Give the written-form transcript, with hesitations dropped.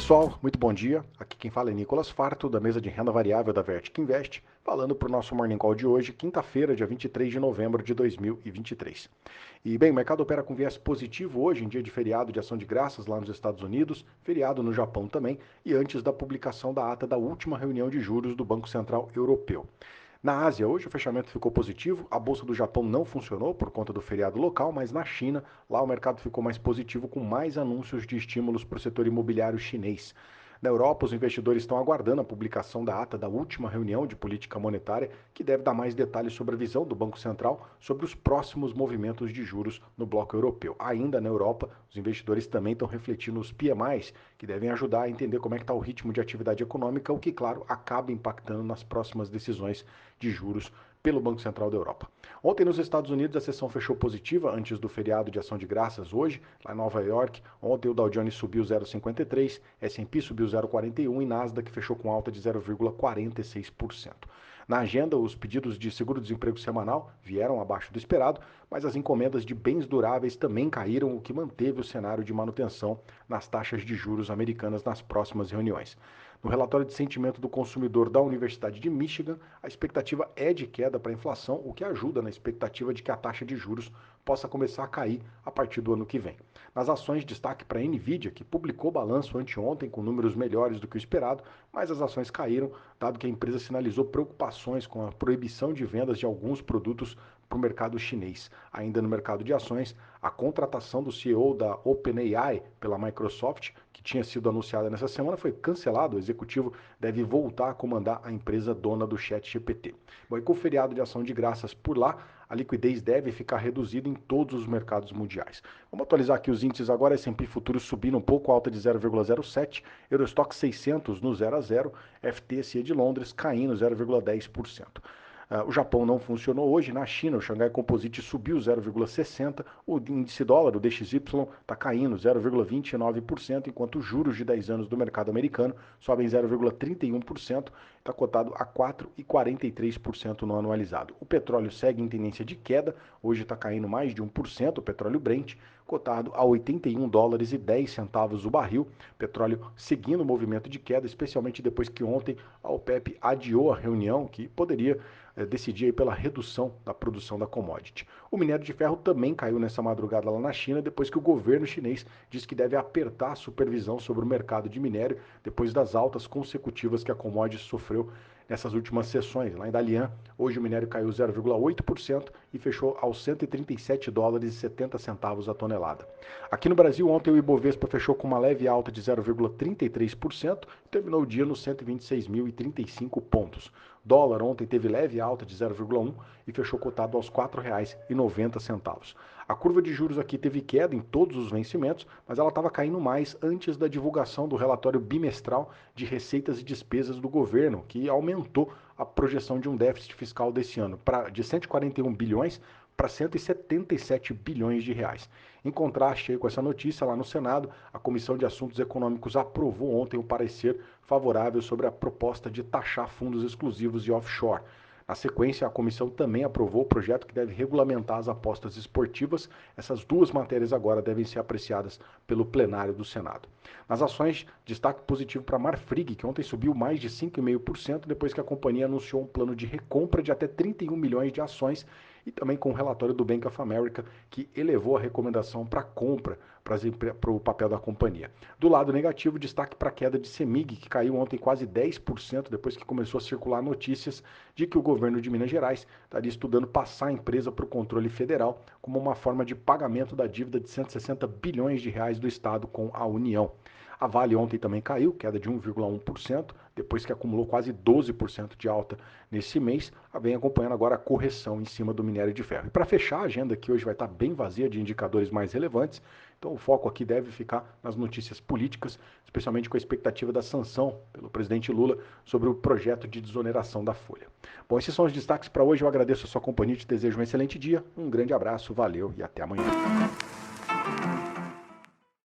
pessoal, muito bom dia. Aqui quem fala é Nicolas Farto, da mesa de renda variável da Vertic Invest, falando para o nosso Morning Call de hoje, quinta-feira, dia 23 de novembro de 2023. E bem, o mercado opera com viés positivo hoje, em dia de feriado de ação de graças lá nos Estados Unidos, feriado no Japão também, e antes da publicação da ata da última reunião de juros do Banco Central Europeu. Na Ásia, hoje o fechamento ficou positivo, a Bolsa do Japão não funcionou por conta do feriado local, mas na China, lá o mercado ficou mais positivo com mais anúncios de estímulos para o setor imobiliário chinês. Na Europa, os investidores estão aguardando a publicação da ata da última reunião de política monetária, que deve dar mais detalhes sobre a visão do Banco Central sobre os próximos movimentos de juros no bloco europeu. Ainda na Europa, os investidores também estão refletindo nos PMIs, que devem ajudar a entender como é que está o ritmo de atividade econômica, o que, claro, acaba impactando nas próximas decisões de juros pelo Banco Central da Europa. Ontem nos Estados Unidos a sessão fechou positiva antes do feriado de ação de graças hoje, lá em Nova York. Ontem o Dow Jones subiu 0,53, S&P subiu 0,41 e Nasdaq fechou com alta de 0,46%. Na agenda, os pedidos de seguro-desemprego semanal vieram abaixo do esperado, mas as encomendas de bens duráveis também caíram, o que manteve o cenário de manutenção nas taxas de juros americanas nas próximas reuniões. No relatório de sentimento do consumidor da Universidade de Michigan, a expectativa é de queda para a inflação, o que ajuda na expectativa de que a taxa de juros possa começar a cair a partir do ano que vem. Nas ações, destaque para a Nvidia, que publicou balanço anteontem com números melhores do que o esperado, mas as ações caíram, dado que a empresa sinalizou preocupações com a proibição de vendas de alguns produtos para o mercado chinês. Ainda no mercado de ações, a contratação do CEO da OpenAI pela Microsoft, que tinha sido anunciada nessa semana, foi cancelada. O executivo deve voltar a comandar a empresa dona do ChatGPT. Bom, e com o feriado de ação de graças por lá, a liquidez deve ficar reduzida em todos os mercados mundiais. Vamos atualizar aqui os índices agora. S&P Futuros subindo um pouco, alta de 0,07, Eurostock 600 no 0 a 0, FTSE de Londres caindo 0,10%. O Japão não funcionou hoje. Na China, o Xangai Composite subiu 0,60%, o índice dólar, o DXY, está caindo 0,29%, enquanto os juros de 10 anos do mercado americano sobem 0,31%, está cotado a 4,43% no anualizado. O petróleo segue em tendência de queda, hoje está caindo mais de 1%, o petróleo Brent, cotado a 81 dólares e 10 centavos o barril. Petróleo seguindo o movimento de queda, especialmente depois que ontem a OPEP adiou a reunião que poderia decidir pela redução da produção da commodity. O minério de ferro também caiu nessa madrugada lá na China, depois que o governo chinês disse que deve apertar a supervisão sobre o mercado de minério, depois das altas consecutivas que a commodity sofreu nessas últimas sessões. Lá em Dalian, hoje o minério caiu 0,8% e fechou aos 137 dólares e 70 centavos a tonelada. Aqui no Brasil, ontem o Ibovespa fechou com uma leve alta de 0,33% e terminou o dia nos 126.035 pontos. Dólar ontem teve leve alta de 0,1 e fechou cotado aos R$ 4,90. A curva de juros aqui teve queda em todos os vencimentos, mas ela estava caindo mais antes da divulgação do relatório bimestral de receitas e despesas do governo, que aumentou a projeção de um déficit fiscal desse ano de 141 bilhões para 177 bilhões de reais. Em contraste com essa notícia, lá no Senado, a Comissão de Assuntos Econômicos aprovou ontem o parecer favorável sobre a proposta de taxar fundos exclusivos de offshore. Na sequência, a comissão também aprovou o projeto que deve regulamentar as apostas esportivas. Essas duas matérias agora devem ser apreciadas pelo plenário do Senado. Nas ações, destaque positivo para a Marfrig, que ontem subiu mais de 5,5% depois que a companhia anunciou um plano de recompra de até 31 milhões de ações e também com o relatório do Bank of America, que elevou a recomendação para compra para o papel da companhia. Do lado negativo, destaque para a queda de CEMIG, que caiu ontem quase 10% depois que começou a circular notícias de que o governo de Minas Gerais estaria estudando passar a empresa para o controle federal como uma forma de pagamento da dívida de 160 bilhões de reais do Estado com a União. A Vale ontem também caiu, queda de 1,1%, depois que acumulou quase 12% de alta nesse mês, vem acompanhando agora a correção em cima do minério de ferro. E para fechar, a agenda aqui hoje vai estar bem vazia de indicadores mais relevantes, então o foco aqui deve ficar nas notícias políticas, especialmente com a expectativa da sanção pelo presidente Lula sobre o projeto de desoneração da Folha. Bom, esses são os destaques para hoje. Eu agradeço a sua companhia e te desejo um excelente dia, um grande abraço, valeu e até amanhã.